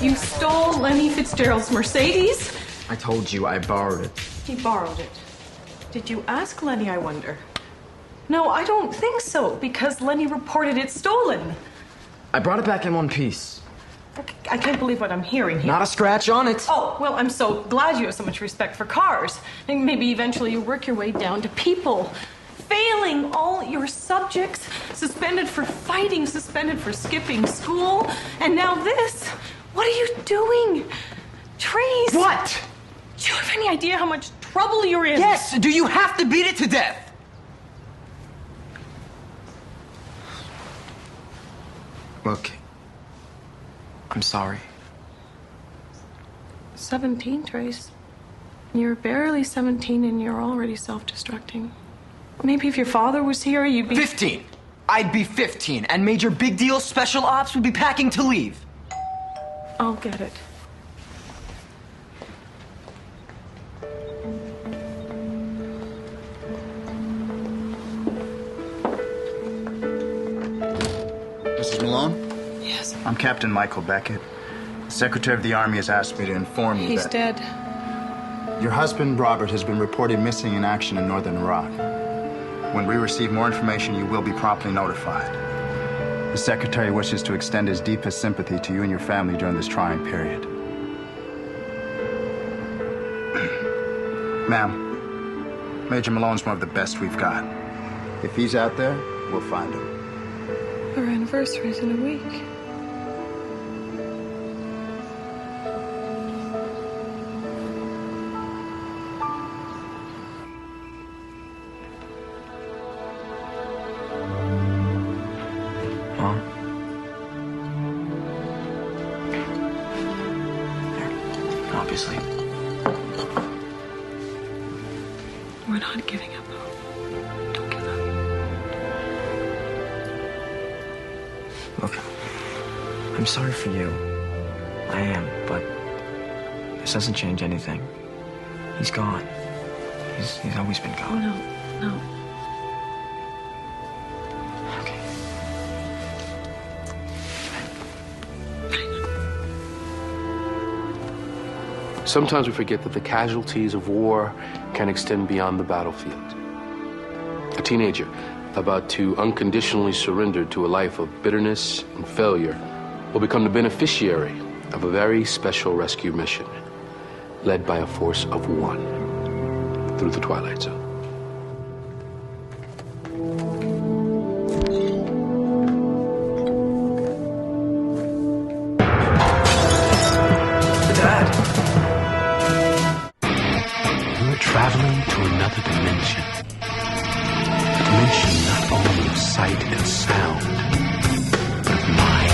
You stole Lenny Fitzgerald's Mercedes? I told you I borrowed it. He borrowed it. Did you ask Lenny, I wonder? No, I don't think so, because Lenny reported it stolen. I brought it back in one piece. I can't believe what I'm hearing here. Not a scratch on it. Oh, well, I'm so glad you have so much respect for cars. And maybe eventually you work your way down to people. Failing all your subjects, suspended for fighting, suspended for skipping school, and now this. What are you doing? Trace! What? Do you have any idea how much trouble you're in? Yes! Do you have to beat it to death? Look, I'm sorry. 17, Trace. You're barely 17 and you're already self-destructing. Maybe if your father was here, you'd be... 15! I'd be 15, and Major Big Deal Special Ops would be packing to leave. I'll get it. Mrs. Malone? Yes. I'm Captain Michael Beckett. The Secretary of the Army has asked me to inform you He's that... dead. Your husband, Robert, has been reported missing in action in northern Iraq. When we receive more information, you will be promptly notified. The Secretary wishes to extend his deepest sympathy to you and your family during this trying period. Ma'am, Major Malone's one of the best we've got. If he's out there, we'll find him. Our anniversary's in a week. Mom? Obviously. We're not giving up, though. Don't give up. Look, I'm sorry for you. I am, but this doesn't change anything. He's gone. He's always been Oh, gone. no, no. Okay. Sometimes we forget that the casualties of war can extend beyond the battlefield. A teenager about to unconditionally surrender to a life of bitterness and failure will become the beneficiary of a very special rescue mission led by a force of one through the Twilight Zone. Traveling to another dimension. A dimension not only of sight and sound, but of mind.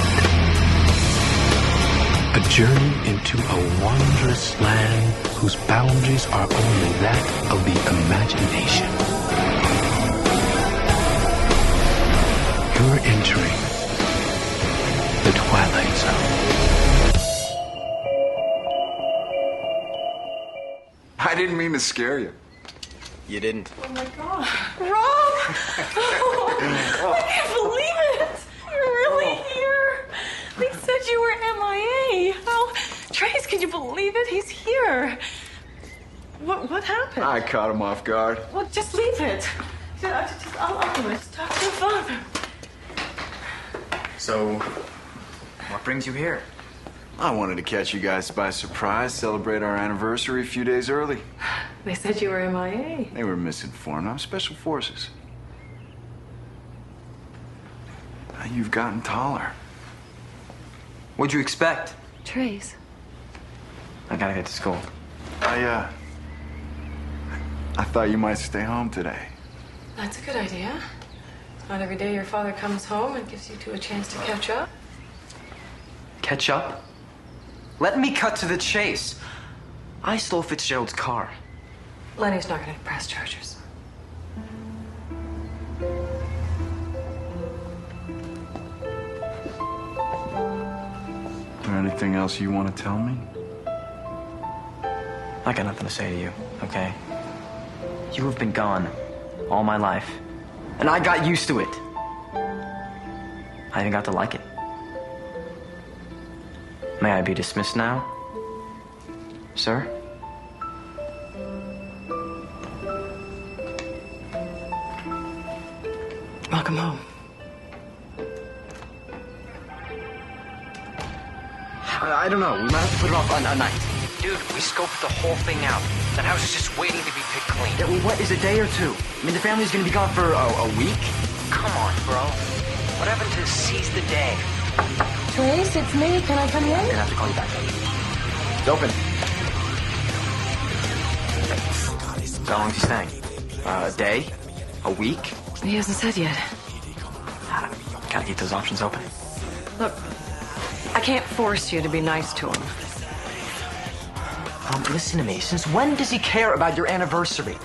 A journey into a wondrous land whose boundaries are only that of the imagination. You're entering the Twilight Zone. I didn't mean to scare you. You didn't. Oh, my God. Rob! Oh, I can't believe it! You're really here. They said you were MIA. Oh, Trace, can you believe it? He's here. What happened? I caught him off guard. Well, just leave it. I'll do it. Talk to your father. So, what brings you here? I wanted to catch you guys by surprise, celebrate our anniversary a few days early. They said you were MIA. They were misinformed. I'm Special Forces. Now you've gotten taller. What'd you expect? Trace. I gotta get to school. I thought you might stay home today. That's a good idea. Not every day your father comes home and gives you two a chance to catch up. Catch up? Let me cut to the chase. I stole Fitzgerald's car. Lenny's not going to press charges. Is there anything else you want to tell me? I got nothing to say to you, okay? You have been gone all my life, and I got used to it. I even got to like it. May I be dismissed now? Sir? Welcome home. I don't know. We might have to put it off a night. Dude, we scoped the whole thing out. That house is just waiting to be picked clean. Yeah, well, what is a day or two? I mean, the family's gonna be gone for a week? Come on, bro. What happened to seize the day? Trace, it's me. Can I come in? I'm gonna have to call you back. It's open. How long is he staying? A day? A week? He hasn't said yet. Gotta keep those options open. Look, I can't force you to be nice to him. Listen to me. Since when does he care about your anniversary?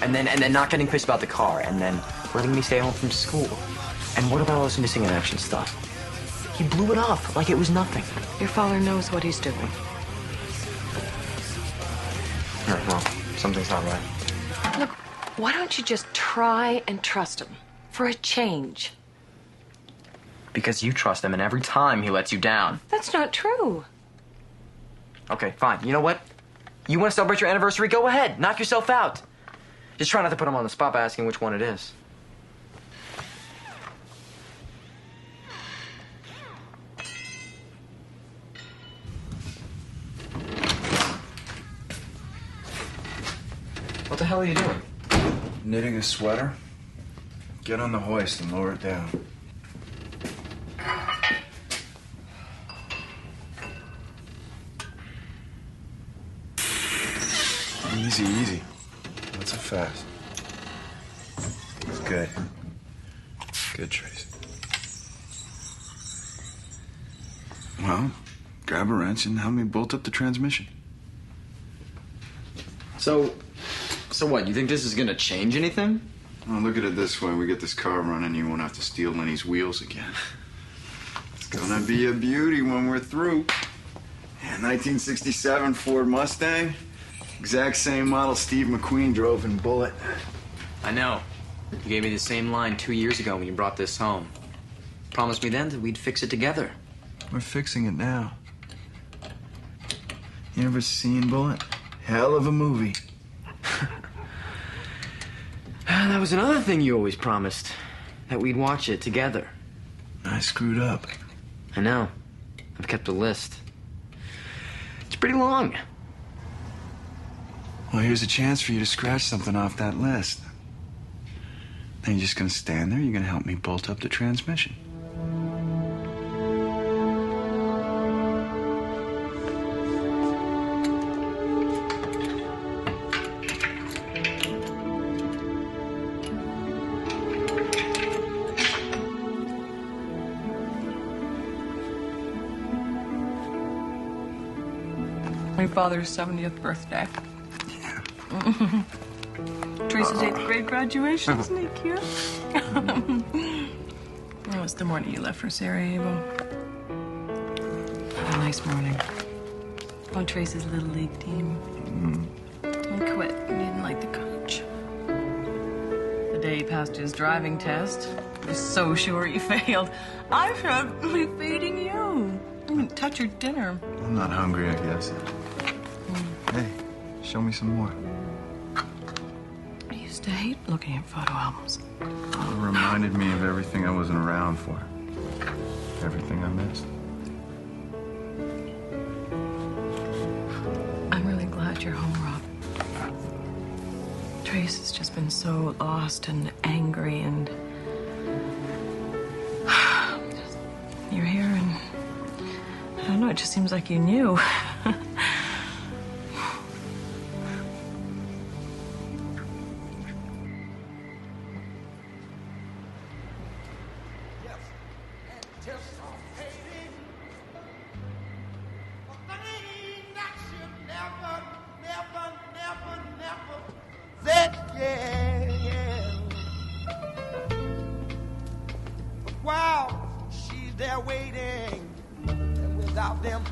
And then not getting pissed about the car, and then letting me stay home from school. And what about all this missing in action stuff? He blew it off like it was nothing. Your father knows what he's doing. All right, well, something's not right. Look, why don't you just try and trust him for a change? Because you trust him, and every time he lets you down. That's not true. Okay, fine. You know what? You want to celebrate your anniversary? Go ahead. Knock yourself out. Just try not to put him on the spot by asking which one it is. What the hell are you doing? Knitting a sweater? Get on the hoist and lower it down. Easy, easy. Not so fast. Good. Good, Trace. Well, grab a wrench and help me bolt up the transmission. So what? You think this is gonna change anything? Well, look at it this way. We get this car running, you won't have to steal Lenny's wheels again. It's gonna be a beauty when we're through. Yeah, 1967 Ford Mustang. Exact same model Steve McQueen drove in Bullet. I know. You gave me the same line 2 years ago when you brought this home. Promised me then that we'd fix it together. We're fixing it now. You ever seen Bullet? Hell of a movie. That was another thing you always promised. That we'd watch it together. I screwed up. I know. I've kept a list. It's pretty long. Well, here's a chance for you to scratch something off that list. Then you're just gonna stand there, you're gonna help me bolt up the transmission. My father's 70th birthday. Teresa's 8th grade graduation. Isn't he cute? It was the morning you left for Sarajevo. What a nice morning. On Teresa's little league team. He quit. He didn't like the coach. The day he passed his driving test, he was so sure he failed. I should be feeding you. I didn't touch your dinner. I'm not hungry, I guess. Hey, show me some more. I used to hate looking at photo albums. It reminded me of everything I wasn't around for. Everything I missed. I'm really glad you're home, Rob. Trace has just been so lost and angry, and you're here, and I don't know, it just seems like you knew.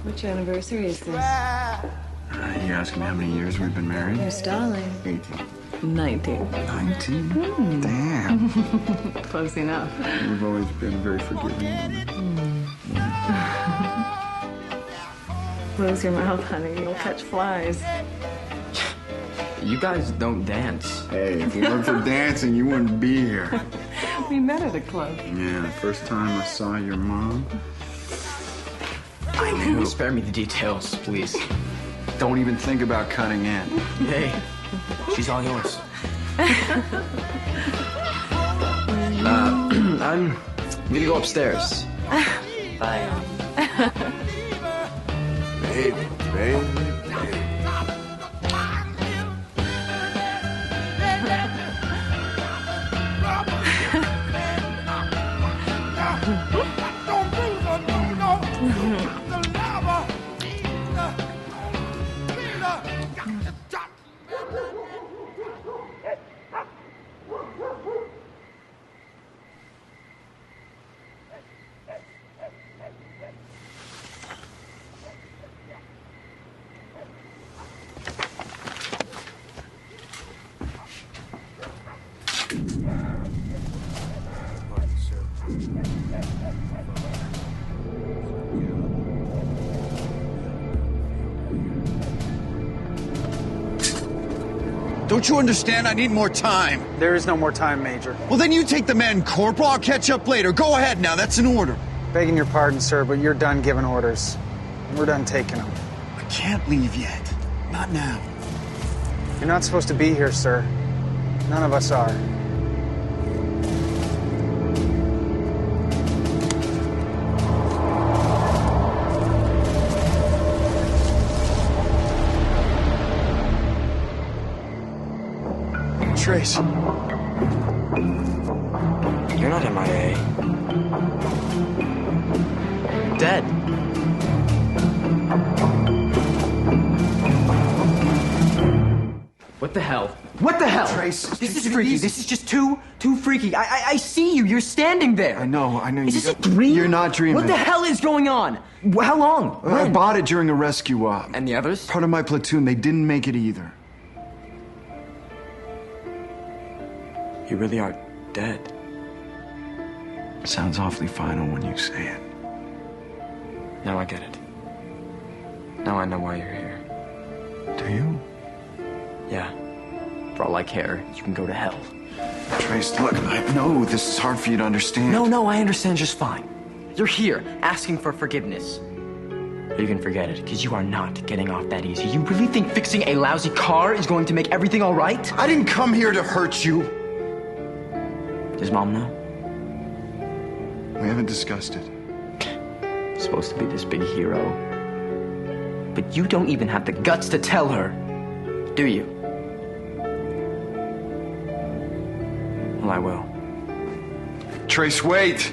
Which anniversary is this? You asking me how many years we've been married? Yes, darling. 18. 19. 19? Damn. Close enough. We've always been a very forgiving woman. Close your mouth, honey. You'll catch flies. You guys don't dance. Hey, if it weren't for dancing, you wouldn't be here. We met at a club. Yeah, the first time I saw your mom. I knew. Spare me the details, please. Don't even think about cutting in. Hey, she's all yours. I'm gonna go upstairs. Bye. Baby, baby. Don't you understand? I need more time. There is no more time, Major. Well, then you take the men, Corporal. I'll catch up later. Go ahead now. That's an order. Begging your pardon, sir, but you're done giving orders. We're done taking them. I can't leave yet. Not now. You're not supposed to be here, sir. None of us are. Trace. You're not MIA. Dead. What the hell? What the hell? Trace, This is take it freaky. easy. This is just too freaky. I see you. You're standing there. I know. Is this a dream? You're not dreaming. What the hell is going on? How long? I When? bought it during a rescue op. And the others? Part of my platoon, they didn't make it either. You really are dead. Sounds awfully final when you say it. Now I get it. Now I know why you're here. Do you? Yeah. For all I care, you can go to hell. Trace, look, I know this is hard for you to understand. No, I understand just fine. You're here asking for forgiveness. You can forget it, because you are not getting off that easy. You really think fixing a lousy car is going to make everything all right? I didn't come here to hurt you. Does Mom know? We haven't discussed it. Supposed to be this big hero. But you don't even have the guts to tell her, do you? Well, I will. Trace, wait!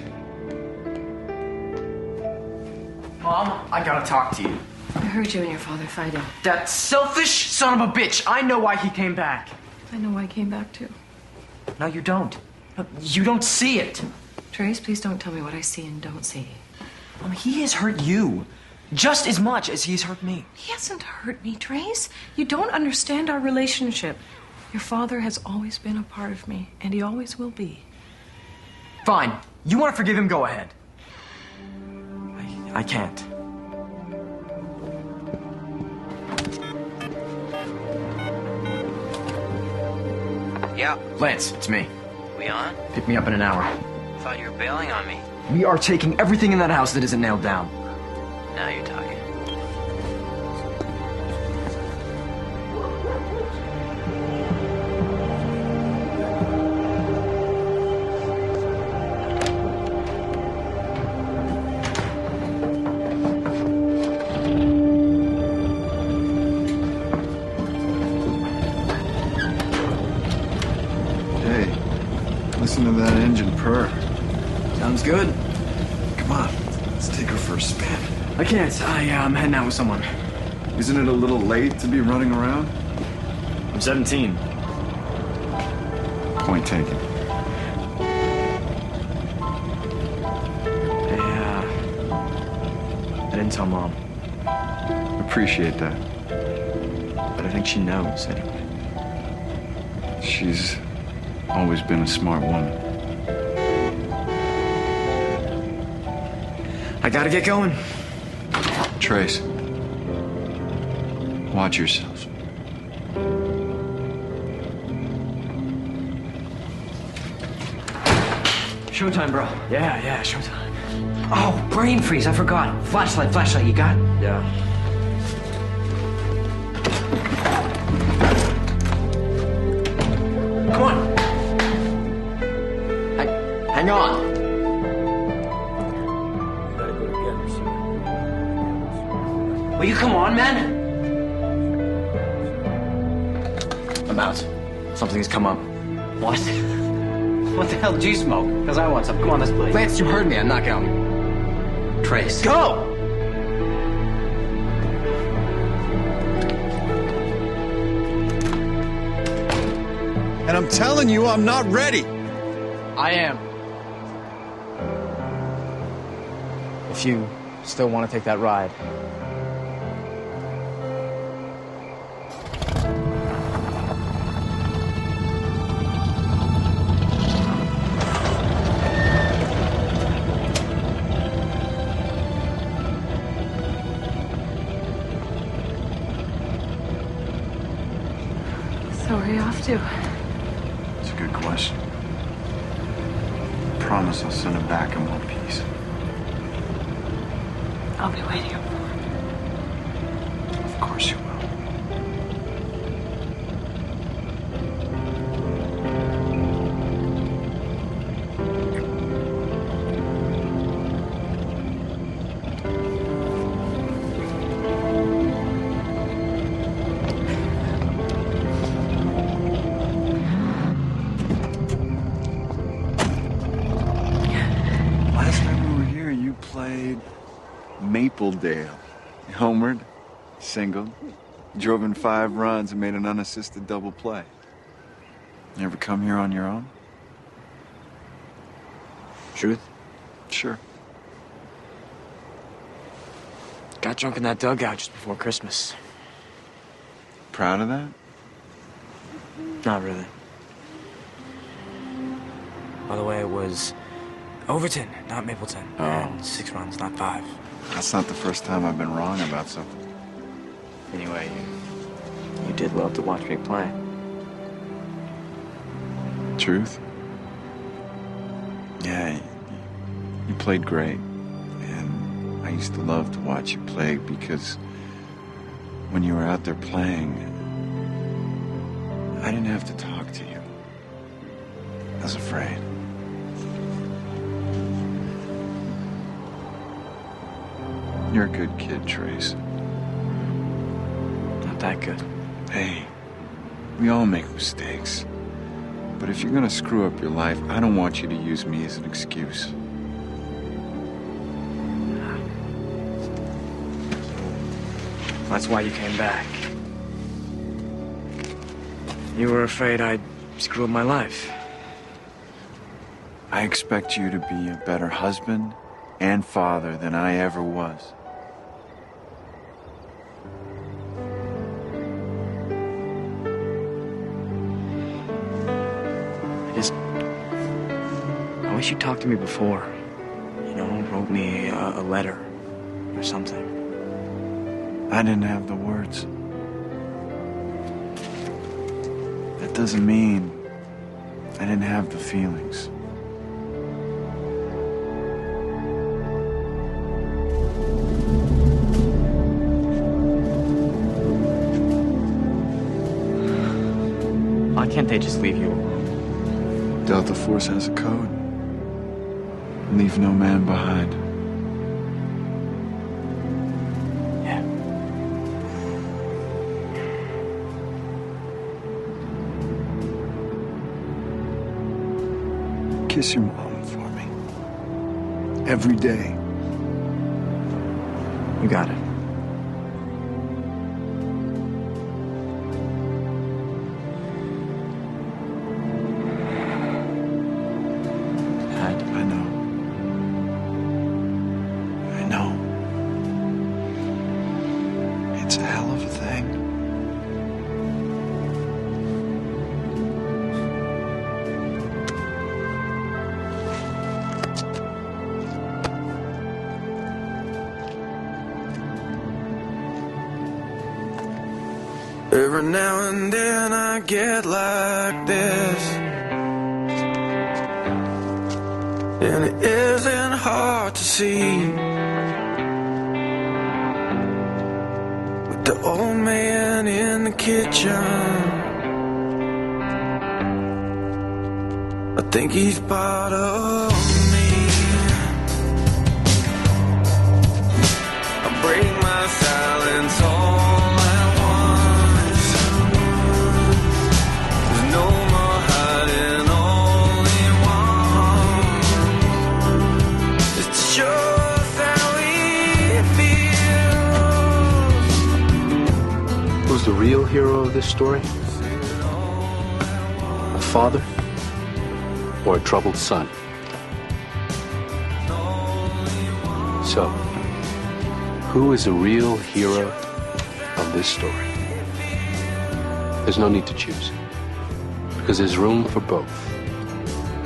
Mom, I gotta talk to you. I heard you and your father fighting. That selfish son of a bitch! I know why he came back. I know why I came back too. No, you don't. No, you don't see it. Trace, please don't tell me what I see and don't see. Mom, he has hurt you just as much as he's hurt me. He hasn't hurt me, Trace. You don't understand our relationship. Your father has always been a part of me, and he always will be. Fine. You want to forgive him? Go ahead. I can't. Yeah, Lance, it's me. we on? Pick me up in an hour. Thought you were bailing on me. We are taking everything in that house that isn't nailed down. Now you're talking. Hey, listen to that engine purr. Sounds good. Come on, let's take her for a spin. I can't. I'm heading out with someone. Isn't it a little late to be running around? I'm 17. Point taken. I didn't tell Mom, Appreciate that. but I think she knows anyway. She's always been a smart woman. I gotta get going. Trace, Watch yourself. Showtime, bro. Yeah, showtime. Oh, brain freeze, I forgot. Flashlight, you got? Yeah. Come on. Hang on. Will you come on, man? I'm out. Something's come up. What? What the hell did you smoke? Because I want some. Come on, let's play. Lance, you heard me. I'm not going. Trace. Go! And I'm telling you, I'm not ready. I am. If you still want to take that ride. So where are you off to? It's a good question. I promise I'll send him back in one piece. I'll be waiting up for him. Of course you will. Last time we were here, you played Mapledale. You homered, singled, drove in 5 runs, and made an unassisted double play. You ever come here on your own? Truth? Sure. Got drunk in that dugout just before Christmas. Proud of that? Not really. By the way, it was Overton, not Mapleton. Oh. And 6 runs, not 5. That's not the first time I've been wrong about something. Anyway, you did love to watch me play. Truth? Yeah, you played great. And I used to love to watch you play because when you were out there playing, I didn't have to talk to you. I was afraid. You're a good kid, Trace. Not that good. Hey, we all make mistakes. But if you're gonna screw up your life, I don't want you to use me as an excuse. That's why you came back. You were afraid I'd screw up my life. I expect you to be a better husband and father than I ever was. I wish you talked to me before. You know, wrote me a letter or something. I didn't have the words. That doesn't mean I didn't have the feelings. Why can't they just leave you alone? Delta Force has a code. Leave no man behind. Yeah. Kiss your mom for me. Every day. You got it. I know. I know. It's a hell of a thing. Every now and then I get like this, and it isn't hard to see. With the old man in the kitchen, I think he's part of me. I break my silence all at once. There's no more hiding, only one. It's to show us how it feels. Who's the real hero of this story? A father? Or a troubled son? So, who is the real hero of this story? There's no need to choose, because there's room for both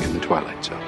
in the Twilight Zone.